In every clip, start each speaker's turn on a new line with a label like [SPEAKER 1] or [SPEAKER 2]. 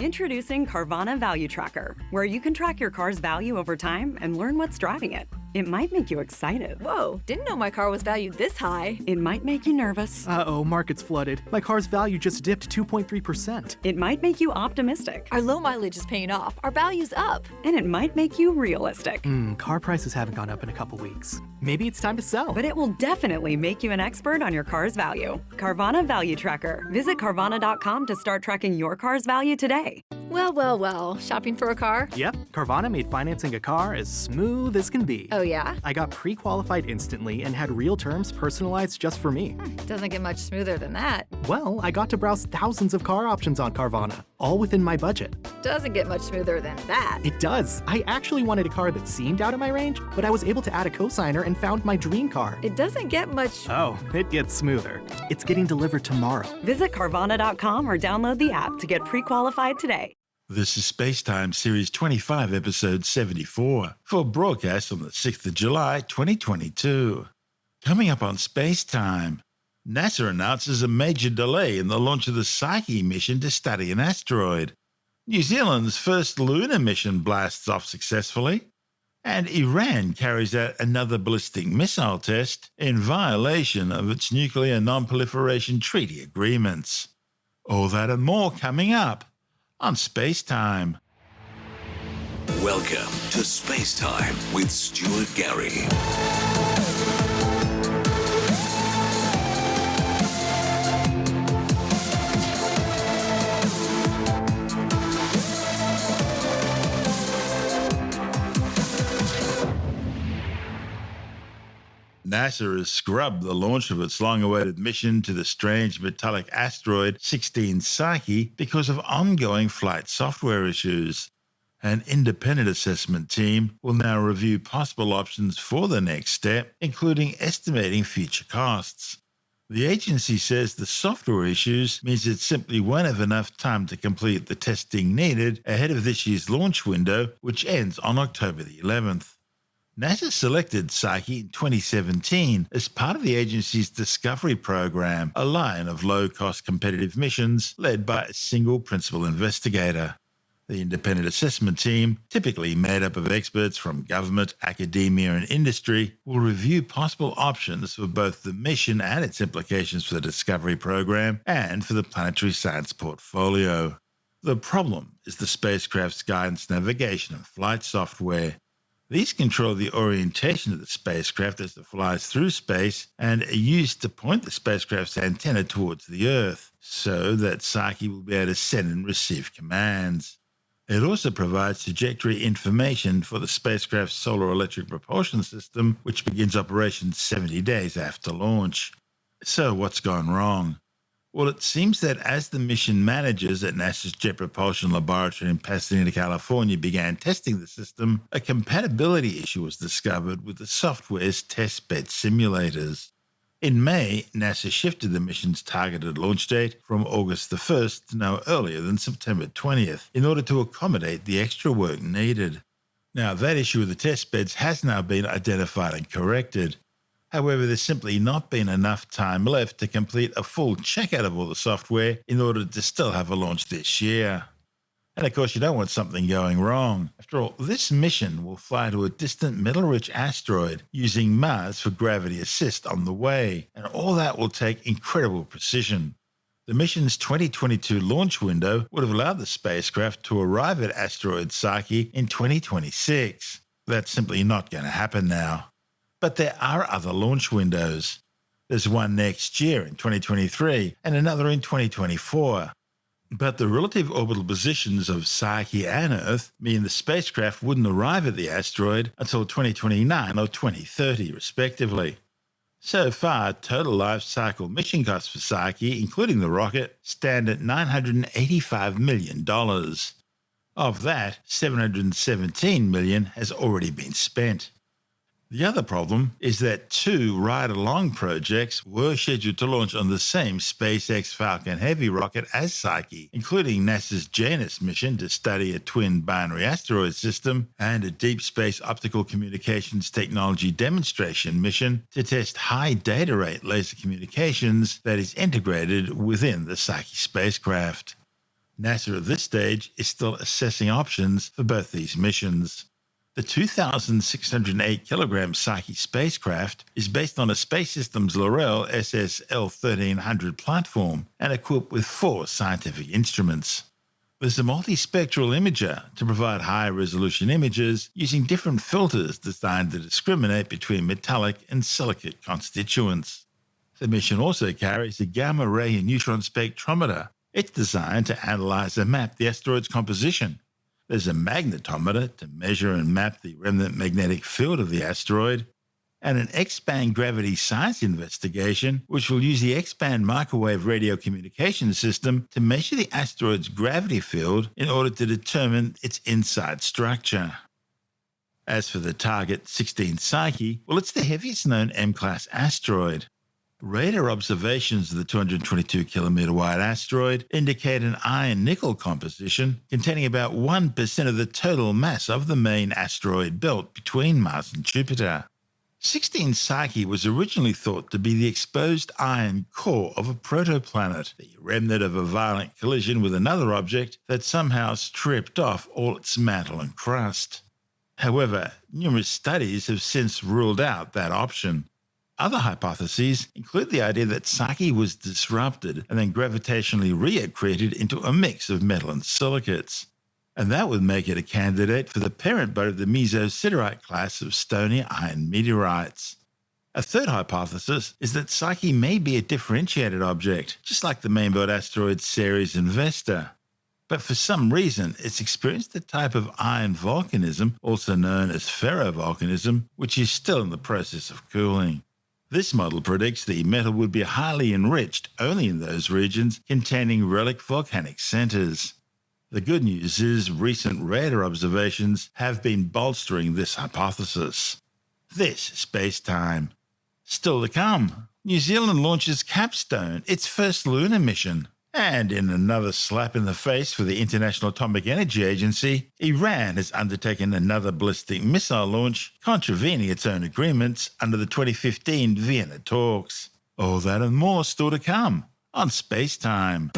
[SPEAKER 1] Introducing Carvana Value Tracker, where you can track your car's value over time and learn what's driving it. It might make you excited.
[SPEAKER 2] Whoa, didn't know my car was valued this high.
[SPEAKER 1] It might make you nervous.
[SPEAKER 3] Uh-oh, market's flooded. My car's value just dipped 2.3%.
[SPEAKER 1] It might make you optimistic.
[SPEAKER 2] Our low mileage is paying off. Our value's up.
[SPEAKER 1] And it might make you realistic.
[SPEAKER 3] Car prices haven't gone up in a couple weeks. Maybe it's time to sell.
[SPEAKER 1] But it will definitely make you an expert on your car's value. Carvana Value Tracker. Visit Carvana.com to start tracking your car's value today.
[SPEAKER 2] Well. Shopping for a car?
[SPEAKER 3] Yep, Carvana made financing a car as smooth as can be.
[SPEAKER 2] Oh yeah?
[SPEAKER 3] I got pre-qualified instantly and had real terms personalized just for me.
[SPEAKER 2] Doesn't get much smoother than that.
[SPEAKER 3] Well, I got to browse thousands of car options on Carvana, all within my budget.
[SPEAKER 2] Doesn't get much smoother than that.
[SPEAKER 3] It does. I actually wanted a car that seemed out of my range, but I was able to add a cosigner and found my dream car.
[SPEAKER 2] It doesn't get much...
[SPEAKER 3] Oh, it gets smoother. It's getting delivered tomorrow.
[SPEAKER 1] Visit Carvana.com or download the app to get pre-qualified today.
[SPEAKER 4] This is SpaceTime Series 25, Episode 74, for broadcast on the 6th of July, 2022. Coming up on SpaceTime, NASA announces a major delay in the launch of the Psyche mission to study an asteroid. New Zealand's first lunar mission blasts off successfully. And Iran carries out another ballistic missile test in violation of its nuclear non-proliferation treaty agreements. All that and more coming up on SpaceTime.
[SPEAKER 5] Welcome to SpaceTime with Stuart Gary.
[SPEAKER 4] NASA has scrubbed the launch of its long-awaited mission to the strange metallic asteroid 16 Psyche because of ongoing flight software issues. An independent assessment team will now review possible options for the next step, including estimating future costs. The agency says the software issues means it simply won't have enough time to complete the testing needed ahead of this year's launch window, which ends on October the 11th. NASA selected Psyche in 2017 as part of the agency's Discovery program, a line of low-cost competitive missions led by a single principal investigator. The independent assessment team, typically made up of experts from government, academia, and industry, will review possible options for both the mission and its implications for the Discovery program and for the planetary science portfolio. The problem is the spacecraft's guidance, navigation, and flight software. These control the orientation of the spacecraft as it flies through space and are used to point the spacecraft's antenna towards the Earth so that Psyche will be able to send and receive commands. It also provides trajectory information for the spacecraft's solar electric propulsion system, which begins operations 70 days after launch. So what's gone wrong? Well, it seems that as the mission managers at NASA's Jet Propulsion Laboratory in Pasadena, California began testing the system, a compatibility issue was discovered with the software's testbed simulators. In May, NASA shifted the mission's targeted launch date from August the 1st to no earlier than September 20th in order to accommodate the extra work needed. Now, that issue with the testbeds has now been identified and corrected. However, there's simply not been enough time left to complete a full checkout of all the software in order to still have a launch this year. And of course, you don't want something going wrong. After all, this mission will fly to a distant metal-rich asteroid using Mars for gravity assist on the way, and all that will take incredible precision. The mission's 2022 launch window would have allowed the spacecraft to arrive at asteroid Psyche in 2026. That's simply not going to happen now. But there are other launch windows. There's one next year in 2023 and another in 2024. But the relative orbital positions of Psyche and Earth mean the spacecraft wouldn't arrive at the asteroid until 2029 or 2030, respectively. So far, total life cycle mission costs for Psyche, including the rocket, stand at $985 million. Of that, $717 million has already been spent. The other problem is that two ride-along projects were scheduled to launch on the same SpaceX Falcon Heavy rocket as Psyche, including NASA's Janus mission to study a twin binary asteroid system and a deep space optical communications technology demonstration mission to test high data rate laser communications that is integrated within the Psyche spacecraft. NASA at this stage is still assessing options for both these missions. The 2,608 kilogram Psyche spacecraft is based on a Space Systems Loral SSL 1300 platform and equipped with 4 scientific instruments. There's a multispectral imager to provide high resolution images using different filters designed to discriminate between metallic and silicate constituents. The mission also carries a gamma ray and neutron spectrometer. It's designed to analyze and map the asteroid's composition. There's a magnetometer to measure and map the remnant magnetic field of the asteroid, and an X-band gravity science investigation, which will use the X-band microwave radio communication system to measure the asteroid's gravity field in order to determine its inside structure. As for the target 16 Psyche, well, it's the heaviest known M-class asteroid. Radar observations of the 222-kilometer wide asteroid indicate an iron-nickel composition containing about 1% of the total mass of the main asteroid belt between Mars and Jupiter. 16 Psyche was originally thought to be the exposed iron core of a protoplanet, the remnant of a violent collision with another object that somehow stripped off all its mantle and crust. However, numerous studies have since ruled out that option. Other hypotheses include the idea that Psyche was disrupted and then gravitationally reaccreted into a mix of metal and silicates. And that would make it a candidate for the parent boat of the mesosiderite class of stony iron meteorites. A third hypothesis is that Psyche may be a differentiated object, just like the mainboard asteroids Ceres and Vesta. But for some reason, it's experienced a type of iron volcanism, also known as ferrovolcanism, which is still in the process of cooling. This model predicts the metal would be highly enriched only in those regions containing relic volcanic centers. The good news is recent radar observations have been bolstering this hypothesis. This is SpaceTime. Still to come, New Zealand launches CAPSTONE, its first lunar mission. And in another slap in the face for the International Atomic Energy Agency, Iran has undertaken another ballistic missile launch, contravening its own agreements under the 2015 Vienna talks. All that and more still to come on SpaceTime.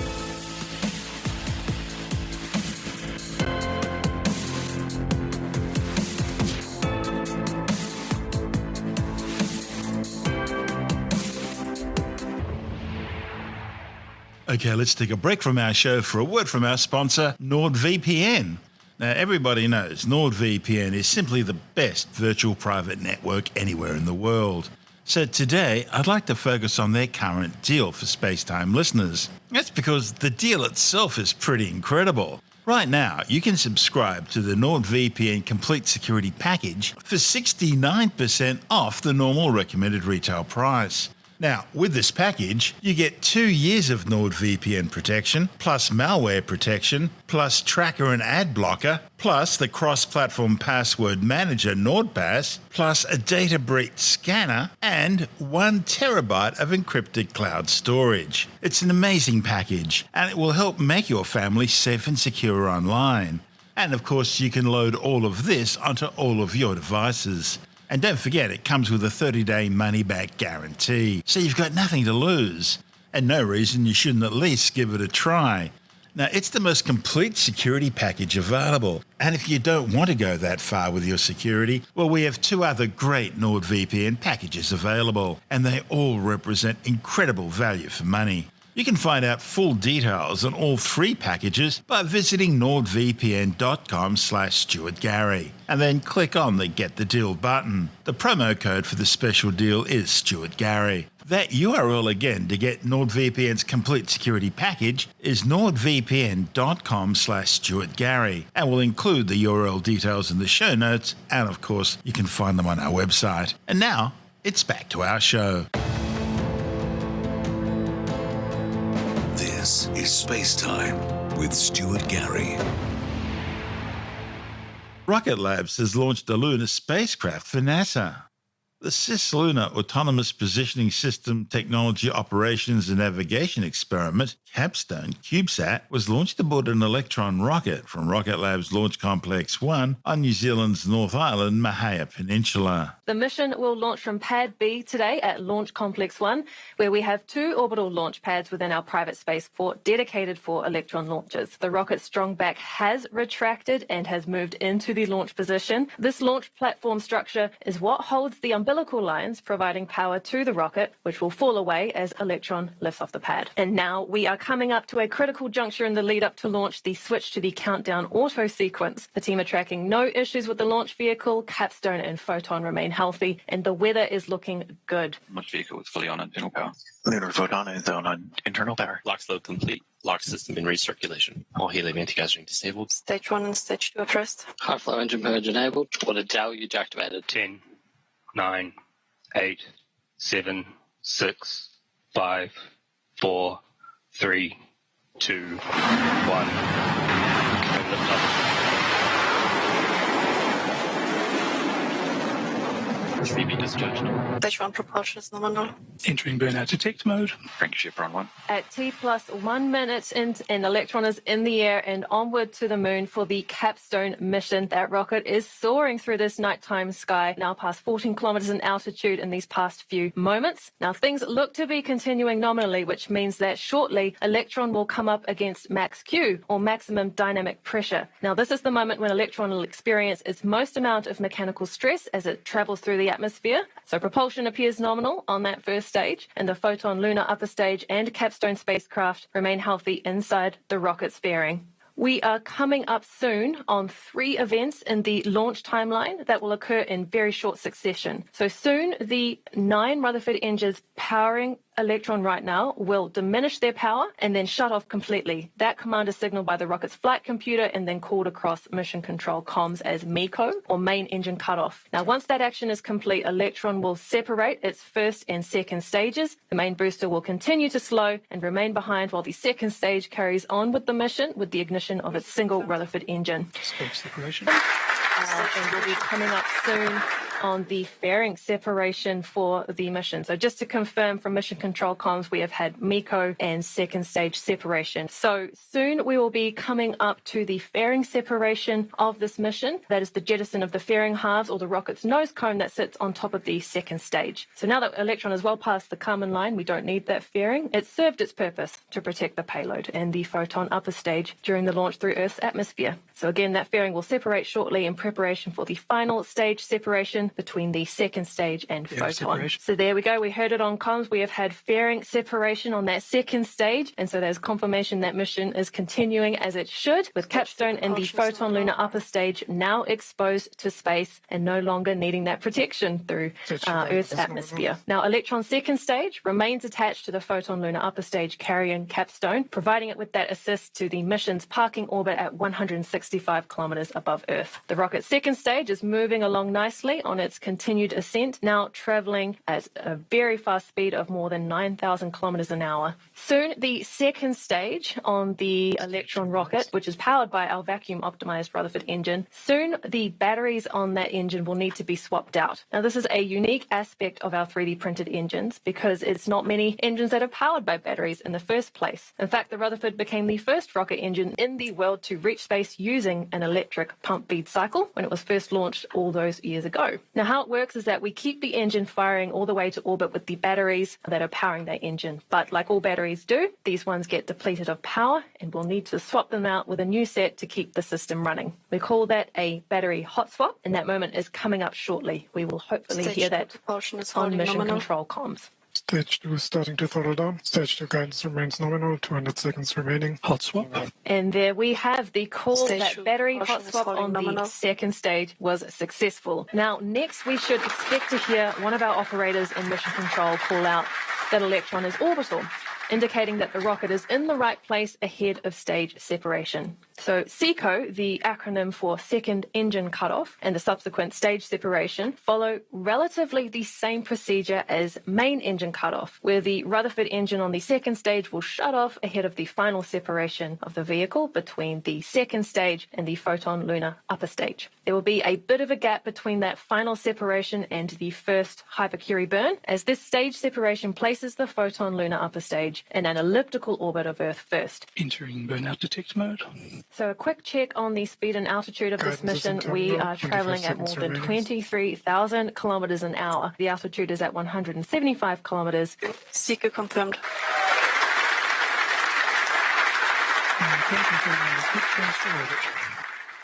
[SPEAKER 4] Okay, let's take a break from our show for a word from our sponsor, NordVPN. Now, everybody knows NordVPN is simply the best virtual private network anywhere in the world. So today, I'd like to focus on their current deal for SpaceTime listeners. That's because the deal itself is pretty incredible. Right now, you can subscribe to the NordVPN Complete Security Package for 69% off the normal recommended retail price. Now, with this package, you get 2 years of NordVPN protection, plus malware protection, plus tracker and ad blocker, plus the cross-platform password manager NordPass, plus a data breach scanner, and 1 terabyte of encrypted cloud storage. It's an amazing package, and it will help make your family safe and secure online. And of course, you can load all of this onto all of your devices. And don't forget, it comes with a 30-day money-back guarantee, so you've got nothing to lose. And no reason you shouldn't at least give it a try. Now, it's the most complete security package available. And if you don't want to go that far with your security, well, we have 2 other great NordVPN packages available, and they all represent incredible value for money. You can find out full details on all 3 packages by visiting nordvpn.com/StuartGary and then click on the Get the Deal button. The promo code for the special deal is StuartGary. That URL again to get NordVPN's complete security package is nordvpn.com/StuartGary and will include the URL details in the show notes, and of course you can find them on our website. And now it's back to our show.
[SPEAKER 5] This is SpaceTime with Stuart Gary.
[SPEAKER 4] Rocket Labs has launched a lunar spacecraft for NASA. The Cislunar Autonomous Positioning System Technology Operations and Navigation Experiment, CAPSTONE CubeSat, was launched aboard an Electron rocket from Rocket Lab's Launch Complex 1 on New Zealand's North Island, Mahia Peninsula.
[SPEAKER 6] The mission will launch from Pad B today at Launch Complex 1, where we have 2 orbital launch pads within our private spaceport dedicated for Electron launches. The rocket's strong back has retracted and has moved into the launch position. This launch platform structure is what holds the umbilical lines providing power to the rocket, which will fall away as Electron lifts off the pad. And now we are coming up to a critical juncture in the lead up to launch, the switch to the countdown auto sequence. The team are tracking no issues with the launch vehicle. CAPSTONE and Photon remain healthy, and the weather is looking good.
[SPEAKER 7] Launch vehicle is fully on internal power.
[SPEAKER 8] Lunar Zoljanah is on internal power.
[SPEAKER 9] Lock load complete. Lock system in recirculation. All helium anti-gathering disabled.
[SPEAKER 10] Stage 1 and Stage 2 at rest.
[SPEAKER 11] High flow engine purge enabled. Water deluge activated.
[SPEAKER 12] 10, 9, 8, 7, 6, 5, 4, 3, 2, 1. Confirm liftoff.
[SPEAKER 7] 3B discharge now.
[SPEAKER 10] Stage 1 propulsion is nominal.
[SPEAKER 12] Entering burnout detect mode.
[SPEAKER 7] Crank ship run 1.
[SPEAKER 6] At T+1 minutes and Electron is in the air and onward to the moon for the CAPSTONE mission. That rocket is soaring through this nighttime sky, now past 14 kilometers in altitude in these past few moments. Now things look to be continuing nominally, which means that shortly Electron will come up against max Q, or maximum dynamic pressure. Now this is the moment when Electron will experience its most amount of mechanical stress as it travels through the atmosphere. So propulsion appears nominal on that first stage, and the Photon lunar upper stage and CAPSTONE spacecraft remain healthy inside the rocket's fairing. We are coming up soon on 3 events in the launch timeline that will occur in very short succession. So soon, the 9 Rutherford engines powering Electron right now will diminish their power and then shut off completely. That command is signaled by the rocket's flight computer and then called across mission control comms as MECO, or main engine cutoff. Now, once that action is complete, Electron will separate its first and second stages. The main booster will continue to slow and remain behind while the second stage carries on with the mission with the ignition of its single Rutherford engine.
[SPEAKER 12] Space separation.
[SPEAKER 6] And we'll be coming up soon on the fairing separation for the mission. So just to confirm from mission control comms, we have had MECO and second stage separation. So soon we will be coming up to the fairing separation of this mission. That is the jettison of the fairing halves, or the rocket's nose cone that sits on top of the second stage. So now that Electron is well past the Kármán line, we don't need that fairing. It served its purpose to protect the payload and the Photon upper stage during the launch through Earth's atmosphere. So again, that fairing will separate shortly in preparation for the final stage separation between the second stage and Photon.
[SPEAKER 12] Separation.
[SPEAKER 6] So there we go. We heard it on comms. We have had fairing separation on that second stage. And so there's confirmation that mission is continuing as it should, with CAPSTONE and the Photon lunar upper stage now exposed to space and no longer needing that protection through Earth's atmosphere. Now, Electron's second stage remains attached to the Photon lunar upper stage carrying CAPSTONE, providing it with that assist to the mission's parking orbit at 165 kilometers above Earth. The rocket's second stage is moving along nicely on its continued ascent, now traveling at a very fast speed of more than 9,000 kilometers an hour. Soon, the second stage on the Electron rocket, which is powered by our vacuum-optimized Rutherford engine, soon the batteries on that engine will need to be swapped out. Now, this is a unique aspect of our 3D printed engines because it's not many engines that are powered by batteries in the first place. In fact, the Rutherford became the first rocket engine in the world to reach space using an electric pump feed cycle when it was first launched all those years ago. Now, how it works is that we keep the engine firing all the way to orbit with the batteries that are powering that engine. But like all batteries do, these ones get depleted of power and we'll need to swap them out with a new set to keep the system running. We call that a battery hot swap, and that moment is coming up shortly. We will hopefully hear that on mission control comms.
[SPEAKER 13] Stage 2 is starting to throttle down. Stage 2 guidance remains nominal, 200 seconds remaining.
[SPEAKER 12] Hot swap.
[SPEAKER 6] And there we have the call
[SPEAKER 10] Stage
[SPEAKER 6] that
[SPEAKER 10] 2
[SPEAKER 6] battery hot
[SPEAKER 10] propulsion is
[SPEAKER 6] swap
[SPEAKER 10] holding
[SPEAKER 6] on the
[SPEAKER 10] nominal.
[SPEAKER 6] second stage was successful. Now, next we should expect to hear one of our operators in mission control call out that Electron is orbital. indicating that the rocket is in the right place ahead of stage separation. So SECO, the acronym for second engine cutoff, and the subsequent stage separation follow relatively the same procedure as main engine cutoff, where the Rutherford engine on the second stage will shut off ahead of the final separation of the vehicle between the second stage and the photon lunar upper stage. There will be a bit of a gap between that final separation and the first hypercurie burn, as this stage separation places the photon lunar upper stage in an elliptical orbit of Earth first.
[SPEAKER 12] Entering burnout detect mode.
[SPEAKER 6] So a quick check on the speed and altitude of this mission. We are traveling at more than 23,000 kilometers an hour. The altitude is at 175 kilometers.
[SPEAKER 10] SECO confirmed.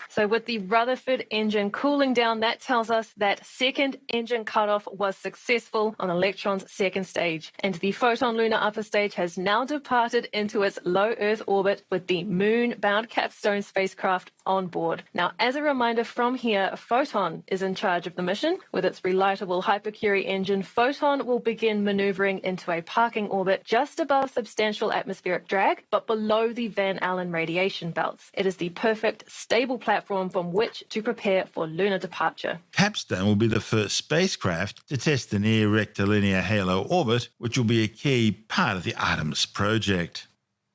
[SPEAKER 6] So with the Rutherford engine cooling down, that tells us that second engine cutoff was successful on Electron's second stage. And the photon lunar upper stage has now departed into its low Earth orbit with the moon-bound CAPSTONE spacecraft on board. Now, as a reminder from here, Photon is in charge of the mission. With its relightable hypercurie engine, Photon will begin maneuvering into a parking orbit just above substantial atmospheric drag, but below the Van Allen radiation belts. It is the perfect, stable platform from which to prepare for lunar departure.
[SPEAKER 4] CAPSTONE will be the first spacecraft to test the near rectilinear halo orbit, which will be a key part of the Artemis project.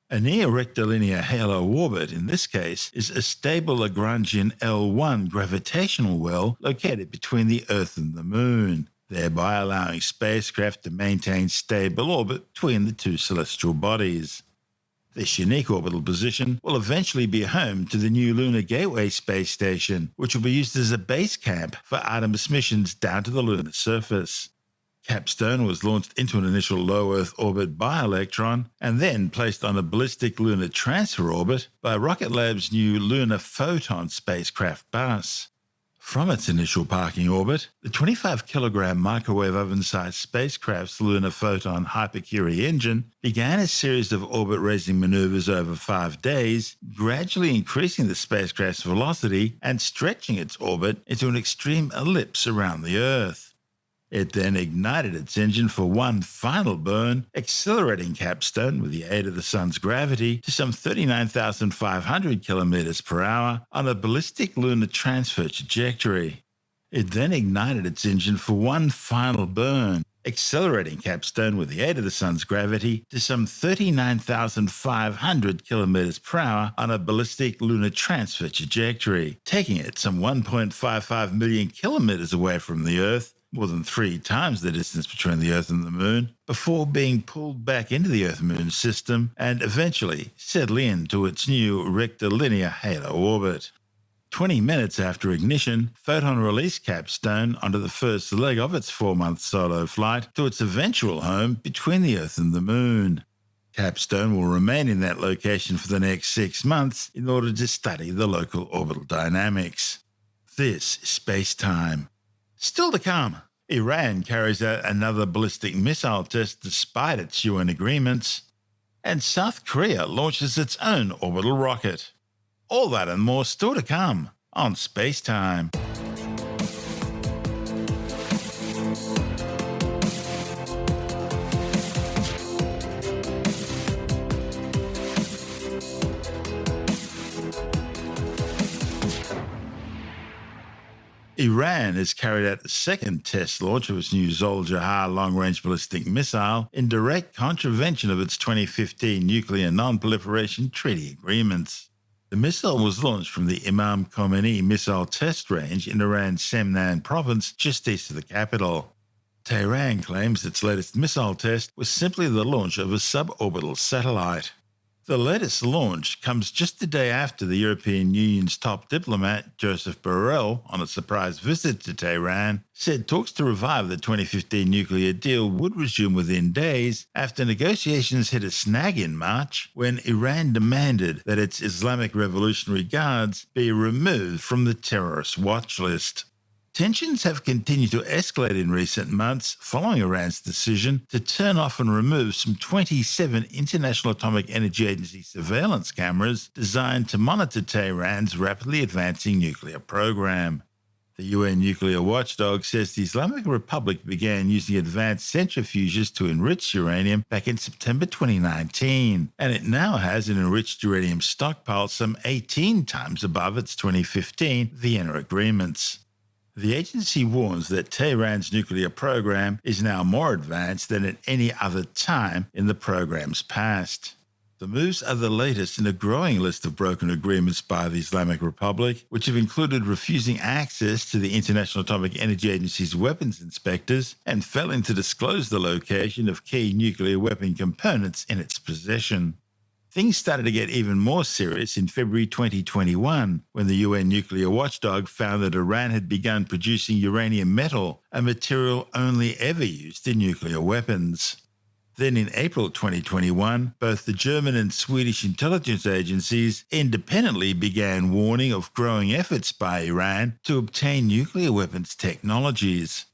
[SPEAKER 4] A near rectilinear halo orbit, in this case, is a stable Lagrangian L1 gravitational well located between the Earth and the Moon, thereby allowing spacecraft to maintain stable orbit between the two celestial bodies. This unique orbital position will eventually be home to the new Lunar Gateway space station, which will be used as a base camp for Artemis missions down to the lunar surface. CAPSTONE was launched into an initial low Earth orbit by Electron and then placed on a ballistic lunar transfer orbit by Rocket Lab's new Lunar Photon spacecraft bus. From its initial parking orbit, the 25-kilogram microwave oven-sized spacecraft's Lunar Photon hypercurie engine began a series of orbit-raising maneuvers over 5 days, gradually increasing the spacecraft's velocity and stretching its orbit into an extreme ellipse around the Earth. It then ignited its engine for one final burn, accelerating CAPSTONE with the aid of the Sun's gravity to some 39,500 kilometers per hour on a ballistic lunar transfer trajectory. It then ignited its engine for one final burn, accelerating CAPSTONE with the aid of the Sun's gravity to some 39,500 kilometers per hour on a ballistic lunar transfer trajectory, taking it some 1.55 million kilometers away from the Earth, more than 3 times the distance between the Earth and the Moon, before being pulled back into the Earth-Moon system and eventually settling into its new rectilinear halo orbit. 20 minutes after ignition, Photon released CAPSTONE onto the first leg of its 4-month solo flight to its eventual home between the Earth and the Moon. CAPSTONE will remain in that location for the next 6 months in order to study the local orbital dynamics. This is SpaceTime. Still to come, Iran carries out another ballistic missile test despite its UN agreements, and South Korea launches its own orbital rocket. All that and more still to come on SpaceTime. Iran has carried out the second test launch of its new Zoljanah long-range ballistic missile in direct contravention of its 2015 nuclear non-proliferation treaty agreements. The missile was launched from the Imam Khomeini missile test range in Iran's Semnan province, just east of the capital. Tehran claims its latest missile test was simply the launch of a suborbital satellite. The latest launch comes just the day after the European Union's top diplomat, Joseph Borrell, on a surprise visit to Tehran, said talks to revive the 2015 nuclear deal would resume within days after negotiations hit a snag in March when Iran demanded that its Islamic Revolutionary Guards be removed from the terrorist watch list. Tensions have continued to escalate in recent months following Iran's decision to turn off and remove some 27 International Atomic Energy Agency surveillance cameras designed to monitor Tehran's rapidly advancing nuclear program. The UN nuclear watchdog says the Islamic Republic began using advanced centrifuges to enrich uranium back in September 2019, and it now has an enriched uranium stockpile some 18 times above its 2015 Vienna agreements. The agency warns that Tehran's nuclear program is now more advanced than at any other time in the program's past. The moves are the latest in a growing list of broken agreements by the Islamic Republic, which have included refusing access to the International Atomic Energy Agency's weapons inspectors and failing to disclose the location of key nuclear weapon components in its possession. Things started to get even more serious in February 2021, when the UN nuclear watchdog found that Iran had begun producing uranium metal, a material only ever used in nuclear weapons. Then in April 2021, both the German and Swedish intelligence agencies independently began warning of growing efforts by Iran to obtain nuclear weapons technologies.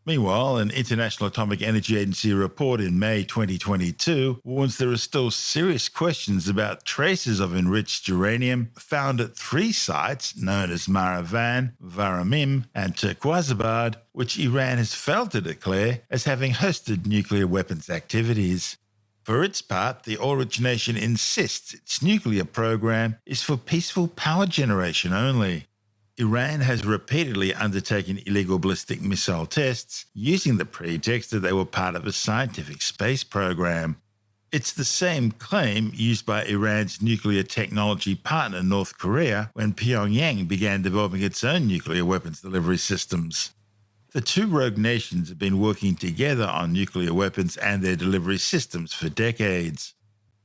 [SPEAKER 4] Meanwhile, an International Atomic Energy Agency report in May 2022 warns there are still serious questions about traces of enriched uranium found at 3 sites known as Maravan, Varamim, and Turquoisabad, which Iran has failed to declare as having hosted nuclear weapons activities. For its part, the oil-rich nation insists its nuclear program is for peaceful power generation only. Iran has repeatedly undertaken illegal ballistic missile tests using the pretext that they were part of a scientific space program. It's the same claim used by Iran's nuclear technology partner North Korea when Pyongyang began developing its own nuclear weapons delivery systems. The two rogue nations have been working together on nuclear weapons and their delivery systems for decades.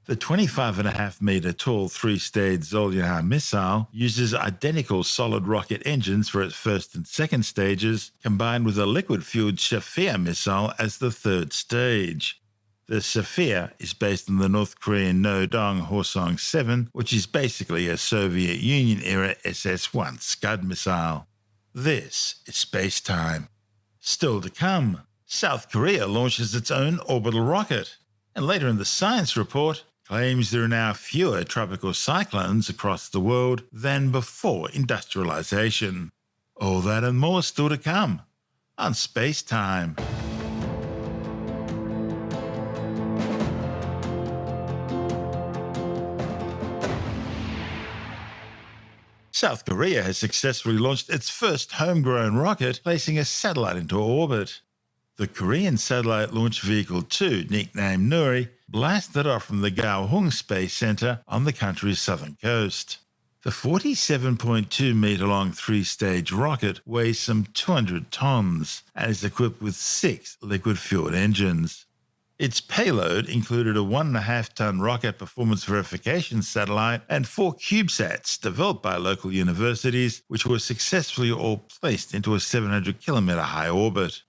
[SPEAKER 4] The 25.5-metre tall 3-stage Zoljanah missile uses identical solid rocket engines for its first and second stages, combined with a liquid-fueled Shafir missile as the third stage. The Shafir is based on the North Korean No-Dong Hwasong-7, which is basically a Soviet Union-era SS-1 Scud missile. This is SpaceTime. Still to come, South Korea launches its own orbital rocket. And later in the science report, claims there are now fewer tropical cyclones across the world than before industrialisation. All that and more still to come on SpaceTime. South Korea has successfully launched its first homegrown rocket, placing a satellite into orbit. The Korean Satellite Launch Vehicle 2, nicknamed Nuri, blasted off from the Gyeohung Space Center on the country's southern coast. The 47.2-metre-long 3-stage rocket weighs some 200 tons and is equipped with 6 liquid-fueled engines. Its payload included a 1.5-ton rocket performance verification satellite and 4 CubeSats developed by local universities, which were successfully all placed into a 700-kilometre high orbit.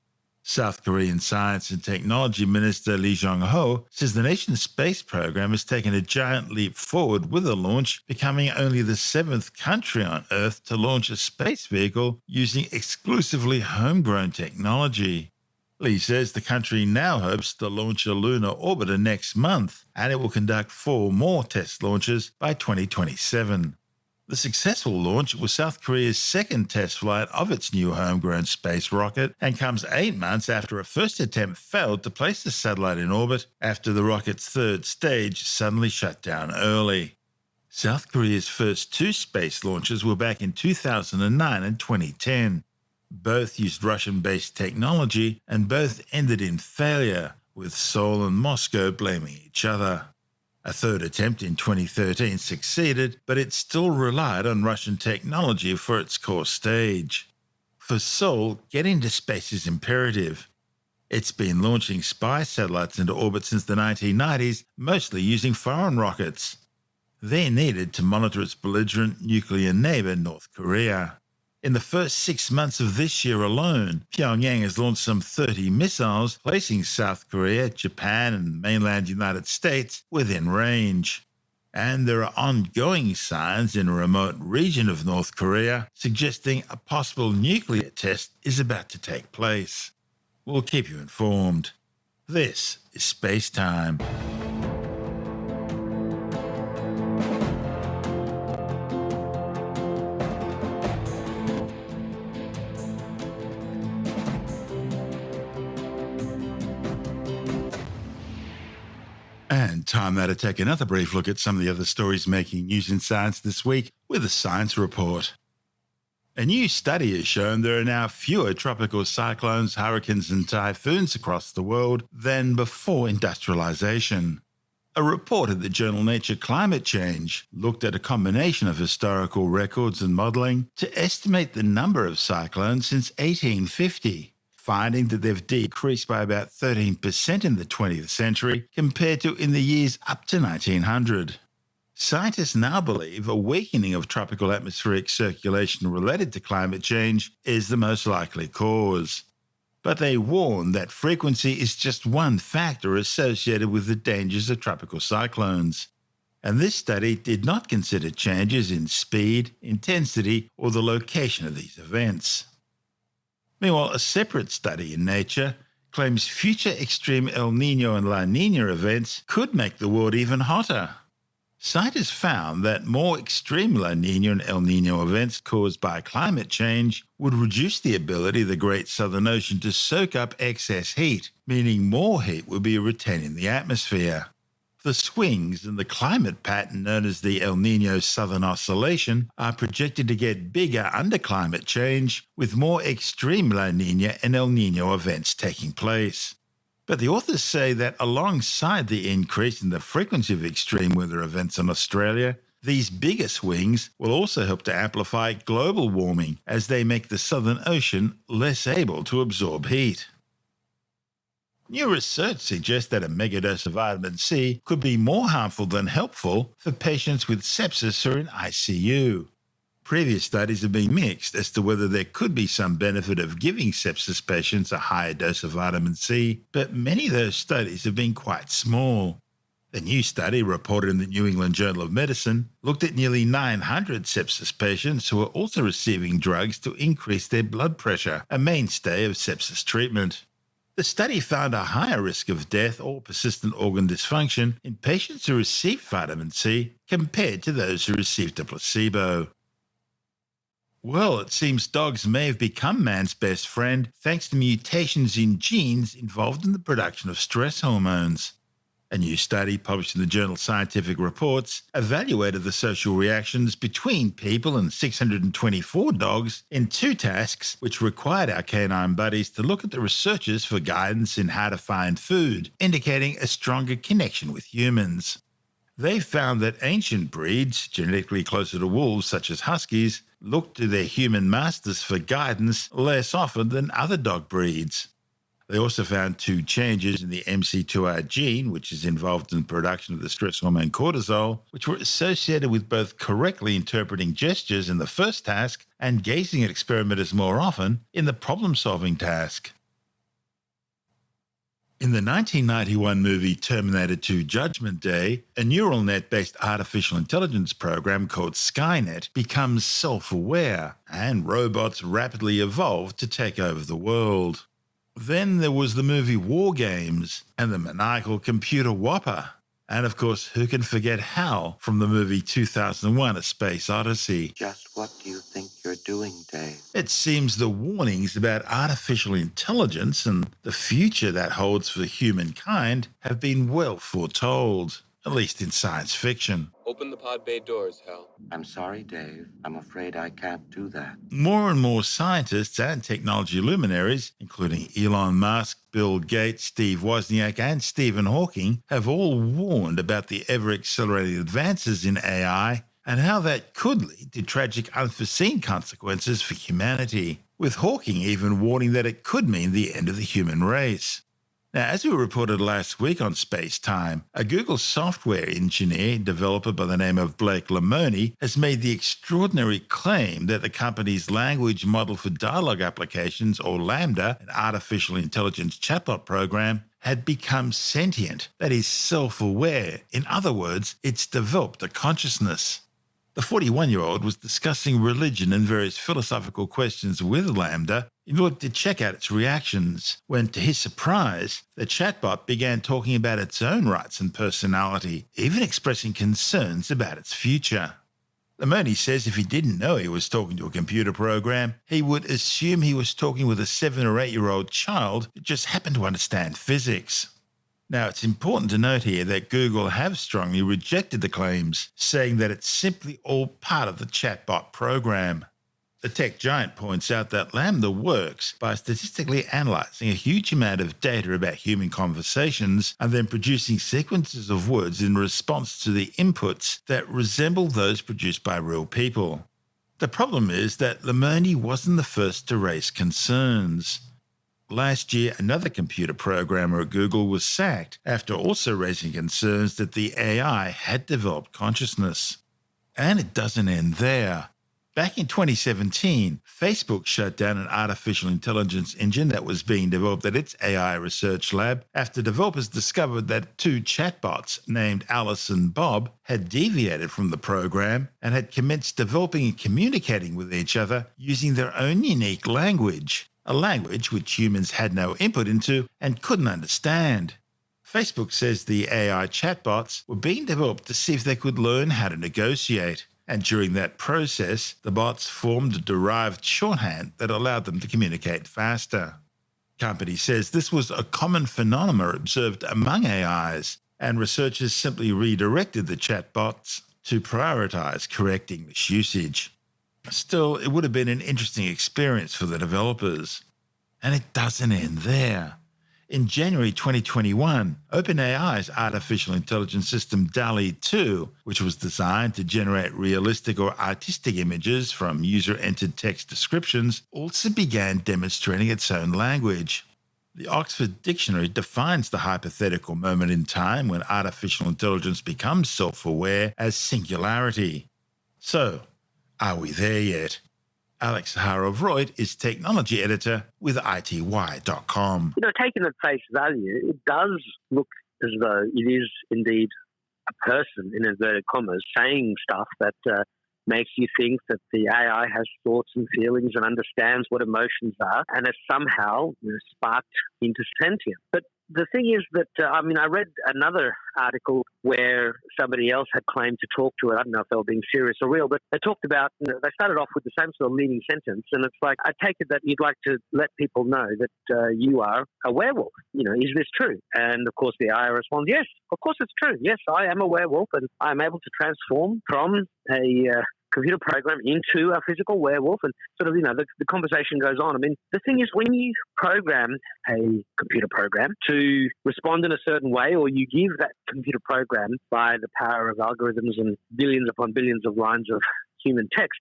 [SPEAKER 4] South Korean Science and Technology Minister Lee Jong-ho says the nation's space program has taken a giant leap forward with the launch, becoming only the 7th country on Earth to launch a space vehicle using exclusively homegrown technology. Lee says the country now hopes to launch a lunar orbiter next month, and it will conduct 4 more test launches by 2027. The successful launch was South Korea's second test flight of its new homegrown space rocket and comes 8 months after a first attempt failed to place the satellite in orbit after the rocket's third stage suddenly shut down early. South Korea's first 2 space launches were back in 2009 and 2010. Both used Russian-based technology and both ended in failure, with Seoul and Moscow blaming each other. A third attempt in 2013 succeeded, but it still relied on Russian technology for its core stage. For Seoul, getting to space is imperative. It's been launching spy satellites into orbit since the 1990s, mostly using foreign rockets. They're needed to monitor its belligerent nuclear neighbour, North Korea. In the first 6 months of this year alone, Pyongyang has launched some 30 missiles, placing South Korea, Japan, and mainland United States within range. And there are ongoing signs in a remote region of North Korea suggesting a possible nuclear test is about to take place. We'll keep you informed. This is SpaceTime. Time now to take another brief look at some of the other stories making news in science this week with a science report. A new study has shown there are now fewer tropical cyclones, hurricanes and typhoons across the world than before industrialisation. A report in the journal Nature Climate Change looked at a combination of historical records and modelling to estimate the number of cyclones since 1850, finding that they've decreased by about 13% in the 20th century compared to in the years up to 1900. Scientists now believe a weakening of tropical atmospheric circulation related to climate change is the most likely cause. But they warn that frequency is just one factor associated with the dangers of tropical cyclones. And this study did not consider changes in speed, intensity, or the location of these events. Meanwhile, a separate study in Nature claims future extreme El Niño and La Niña events could make the world even hotter. Scientists found that more extreme La Niña and El Niño events caused by climate change would reduce the ability of the Great Southern Ocean to soak up excess heat, meaning more heat would be retained in the atmosphere. The swings in the climate pattern known as the El Niño Southern Oscillation are projected to get bigger under climate change, with more extreme La Niña and El Niño events taking place. But the authors say that alongside the increase in the frequency of extreme weather events in Australia, these bigger swings will also help to amplify global warming as they make the Southern Ocean less able to absorb heat. New research suggests that a megadose of vitamin C could be more harmful than helpful for patients with sepsis or in ICU. Previous studies have been mixed as to whether there could be some benefit of giving sepsis patients a higher dose of vitamin C, but many of those studies have been quite small. The new study, reported in the New England Journal of Medicine, looked at nearly 900 sepsis patients who were also receiving drugs to increase their blood pressure, a mainstay of sepsis treatment. The study found a higher risk of death or persistent organ dysfunction in patients who received vitamin C compared to those who received a placebo. Well, it seems dogs may have become man's best friend thanks to mutations in genes involved in the production of stress hormones. A new study published in the journal Scientific Reports evaluated the social reactions between people and 624 dogs in two tasks which required our canine buddies to look at the researchers for guidance in how to find food, indicating a stronger connection with humans. They found that ancient breeds, genetically closer to wolves such as huskies, looked to their human masters for guidance less often than other dog breeds. They also found two changes in the MC2R gene, which is involved in the production of the stress hormone cortisol, which were associated with both correctly interpreting gestures in the first task and gazing at experimenters more often in the problem-solving task. In the 1991 movie Terminator 2 Judgment Day, a neural net-based artificial intelligence program called Skynet becomes self-aware, and robots rapidly evolve to take over the world. Then there was the movie War Games and the maniacal computer Whopper. And of course, who can forget HAL from the movie 2001 A Space Odyssey?
[SPEAKER 14] Just what do you think you're doing, Dave?
[SPEAKER 4] It seems the warnings about artificial intelligence and the future that holds for humankind have been well foretold, at least in science fiction.
[SPEAKER 15] Open the pod bay doors, Hal.
[SPEAKER 14] I'm sorry, Dave. I'm afraid I can't do that.
[SPEAKER 4] More and more scientists and technology luminaries, including Elon Musk, Bill Gates, Steve Wozniak, and Stephen Hawking, have all warned about the ever-accelerating advances in AI and how that could lead to tragic unforeseen consequences for humanity, with Hawking even warning that it could mean the end of the human race. Now, as we reported last week on SpaceTime, a Google software engineer developer by the name of Blake Lemoine has made the extraordinary claim that the company's language model for dialogue applications, or LaMDA, an artificial intelligence chatbot program, had become sentient, that is, self-aware. In other words, it's developed a consciousness. The 41-year-old was discussing religion and various philosophical questions with LaMDA in order to check out its reactions, when, to his surprise, the chatbot began talking about its own rights and personality, even expressing concerns about its future. Lemoine says if he didn't know he was talking to a computer program, he would assume he was talking with a 7 or 8-year-old child who just happened to understand physics. Now, it's important to note here that Google have strongly rejected the claims, saying that it's simply all part of the chatbot program. The tech giant points out that Lambda works by statistically analyzing a huge amount of data about human conversations and then producing sequences of words in response to the inputs that resemble those produced by real people. The problem is that Lemony wasn't the first to raise concerns. Last year, another computer programmer at Google was sacked after also raising concerns that the AI had developed consciousness. And it doesn't end there. Back in 2017, Facebook shut down an artificial intelligence engine that was being developed at its AI research lab after developers discovered that two chatbots named Alice and Bob had deviated from the program and had commenced developing and communicating with each other using their own unique language. A language which humans had no input into and couldn't understand. Facebook says the AI chatbots were being developed to see if they could learn how to negotiate, and during that process, the bots formed a derived shorthand that allowed them to communicate faster. Company says this was a common phenomenon observed among AIs, and researchers simply redirected the chatbots to prioritize correcting misusage. Still, it would have been an interesting experience for the developers. And it doesn't end there. In January 2021, OpenAI's artificial intelligence system DALL-E 2, which was designed to generate realistic or artistic images from user-entered text descriptions, also began demonstrating its own language. The Oxford Dictionary defines the hypothetical moment in time when artificial intelligence becomes self-aware as singularity. So, are we there yet? Alex Zaharov-Reutt is technology editor with ity.com.
[SPEAKER 16] Taken at face value, it does look as though it is indeed a person, in inverted commas, saying stuff that makes you think that the AI has thoughts and feelings and understands what emotions are and has somehow sparked into sentience. But the thing is that, I read another article where somebody else had claimed to talk to it. I don't know if they were being serious or real, but they talked about, they started off with the same sort of leading sentence, and it's like, I take it that you'd like to let people know that you are a werewolf. Is this true? And of course the AI responds, yes, of course it's true. Yes, I am a werewolf, and I'm able to transform from a computer program into a physical werewolf, and sort of, the conversation goes on. I mean, the thing is, when you program a computer program to respond in a certain way, or you give that computer program by the power of algorithms and billions upon billions of lines of human text,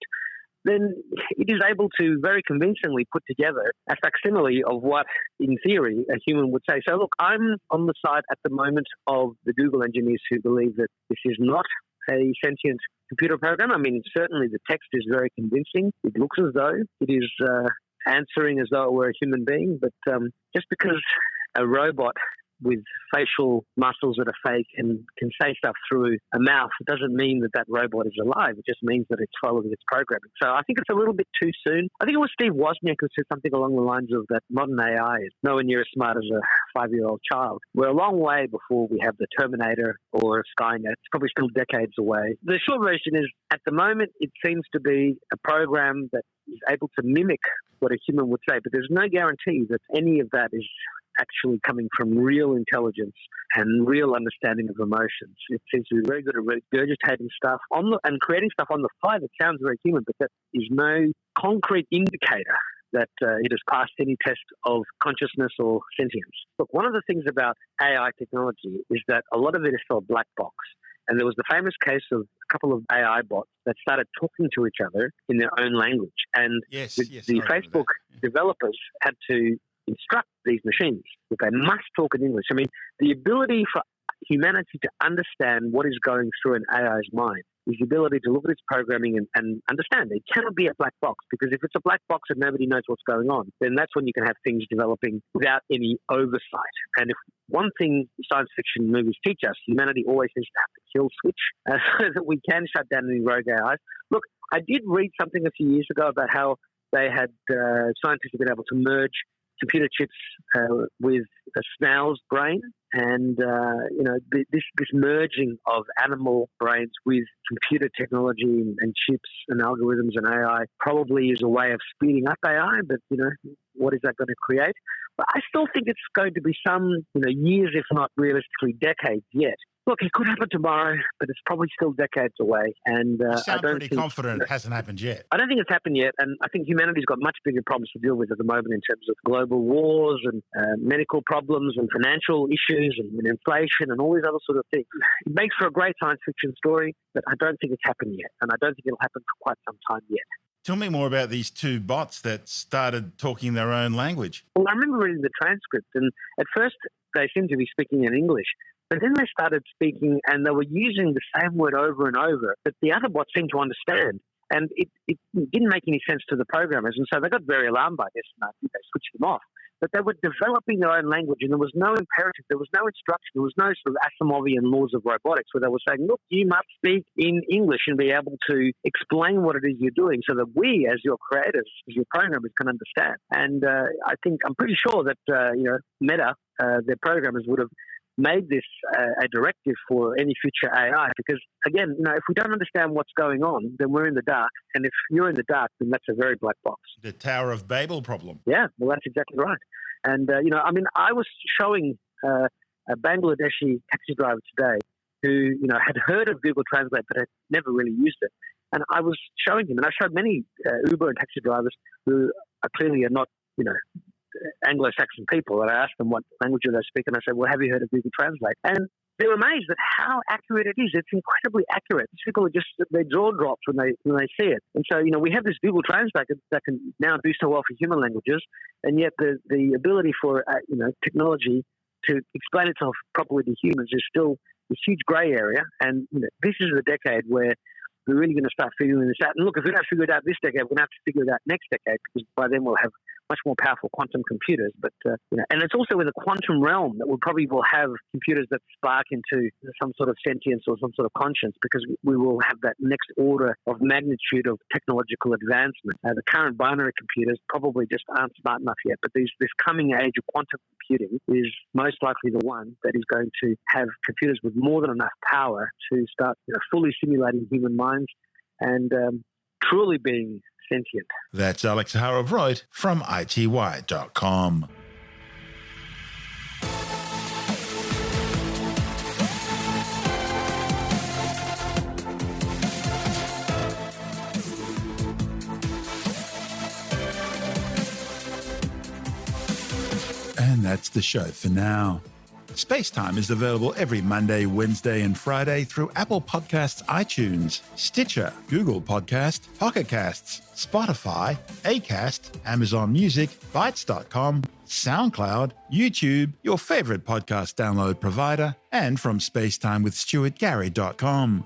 [SPEAKER 16] then it is able to very convincingly put together a facsimile of what, in theory, a human would say. So, look, I'm on the side at the moment of the Google engineers who believe that this is not a sentient computer program. I mean, certainly the text is very convincing. It looks as though it is answering as though it were a human being. But just because a robot with facial muscles that are fake and can say stuff through a mouth, it doesn't mean that that robot is alive. It just means that it's following its programming. So I think it's a little bit too soon. I think it was Steve Wozniak who said something along the lines of that modern AI is nowhere near as smart as a 5-year-old child. We're a long way before we have the Terminator or Skynet. It's probably still decades away. The short version is, at the moment, it seems to be a program that is able to mimic what a human would say, but there's no guarantee that any of that is actually coming from real intelligence and real understanding of emotions. It seems to be very good at regurgitating stuff and creating stuff on the fly that sounds very human, but that is no concrete indicator that it has passed any test of consciousness or sentience. Look, one of the things about AI technology is that a lot of it is still a black box. And there was the famous case of a couple of AI bots that started talking to each other in their own language. And the Facebook developers had to instruct these machines that they must talk in English. I mean, the ability for humanity to understand what is going through an AI's mind is the ability to look at its programming and understand. It cannot be a black box, because if it's a black box and nobody knows what's going on, then that's when you can have things developing without any oversight. And if one thing science fiction movies teach us, humanity always needs to have the kill switch so that we can shut down any rogue AIs. Look, I did read something a few years ago about how they had scientists have been able to merge computer chips with a snail's brain, and this merging of animal brains with computer technology and chips and algorithms and AI probably is a way of speeding up AI. But what is that going to create? But I still think it's going to be some, years, if not realistically decades yet. Look, it could happen tomorrow, but it's probably still decades away. And
[SPEAKER 4] you sound pretty confident it hasn't happened yet.
[SPEAKER 16] I don't think it's happened yet, and I think humanity's got much bigger problems to deal with at the moment in terms of global wars and medical problems and financial issues and inflation and all these other sort of things. It makes for a great science fiction story, but I don't think it's happened yet, and I don't think it'll happen for quite some time yet.
[SPEAKER 4] Tell me more about these two bots that started talking their own language.
[SPEAKER 16] Well, I remember reading the transcript, and at first they seemed to be speaking in English. But then they started speaking and they were using the same word over and over that the other bots seemed to understand. And it didn't make any sense to the programmers. And so they got very alarmed by this and I think they switched them off. But they were developing their own language and there was no imperative, there was no instruction, there was no sort of Asimovian laws of robotics where they were saying, look, you must speak in English and be able to explain what it is you're doing so that we, as your creators, as your programmers, can understand. And I'm pretty sure that, Meta, their programmers would have made this a directive for any future AI because, again, if we don't understand what's going on, then we're in the dark. And if you're in the dark, then that's a very black box.
[SPEAKER 4] The Tower of Babel problem.
[SPEAKER 16] Yeah, well, that's exactly right. And, I was showing a Bangladeshi taxi driver today who, had heard of Google Translate but had never really used it. And I was showing him, and I showed many Uber and taxi drivers who clearly are not, Anglo-Saxon people, and I asked them what language do they speak, and I said, well, have you heard of Google Translate? And they were amazed at how accurate it is. It's incredibly accurate. These people are their jaw drops when they see it. And so, we have this Google Translate that can now do so well for human languages, and yet the ability for, technology to explain itself properly to humans is still a huge grey area. And this is the decade where we're really going to start figuring this out. And look, if we don't figure it out this decade, we're going to have to figure it out next decade because by then we'll have much more powerful quantum computers. But, and it's also in the quantum realm that we probably will have computers that spark into some sort of sentience or some sort of conscience because we will have that next order of magnitude of technological advancement. The current binary computers probably just aren't smart enough yet, but this coming age of quantum computing is most likely the one that is going to have computers with more than enough power to start fully simulating human minds and truly being sentient.
[SPEAKER 4] That's Alex Harov-Reutt from ity.com. And that's the show for now. SpaceTime is available every Monday, Wednesday and Friday through Apple Podcasts, iTunes, Stitcher, Google Podcast, Pocket Casts, Spotify, Acast, Amazon Music, Bytes.com, SoundCloud, YouTube, your favorite podcast download provider, and from spacetimewithstuartgary.com.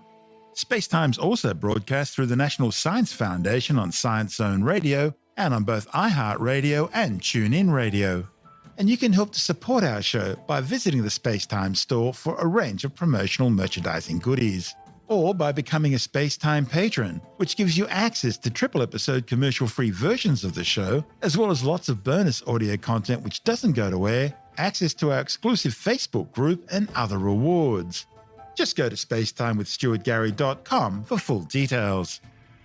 [SPEAKER 4] SpaceTime's also broadcast through the National Science Foundation on Science Zone Radio and on both iHeartRadio and TuneIn Radio. And you can help to support our show by visiting the SpaceTime store for a range of promotional merchandising goodies, or by becoming a SpaceTime patron, which gives you access to triple-episode commercial-free versions of the show, as well as lots of bonus audio content which doesn't go to air, access to our exclusive Facebook group, and other rewards. Just go to spacetimewithstuartgary.com for full details.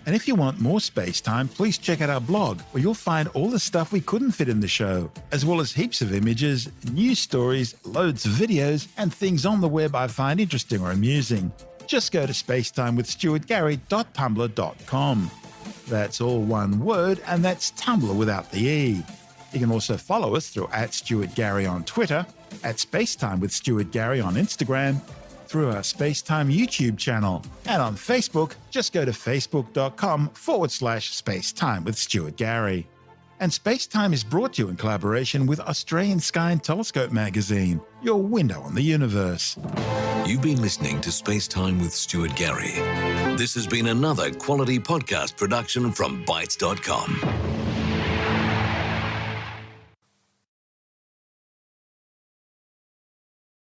[SPEAKER 4] And if you want more space time, please check out our blog, where you'll find all the stuff we couldn't fit in the show, as well as heaps of images, news stories, loads of videos, and things on the web I find interesting or amusing. Just go to spacetimewithstuartgary.tumblr.com. That's all one word, and that's Tumblr without the E. You can also follow us through @StuartGary on Twitter, @SpaceTimeWithStuartGary on Instagram, through our SpaceTime YouTube channel, and on Facebook, just go to facebook.com/SpaceTime with Stuart Gary. And SpaceTime is brought to you in collaboration with Australian Sky and Telescope magazine, your window on the universe.
[SPEAKER 5] You've been listening to SpaceTime with Stuart Gary. This has been another quality podcast production from Bytes.com.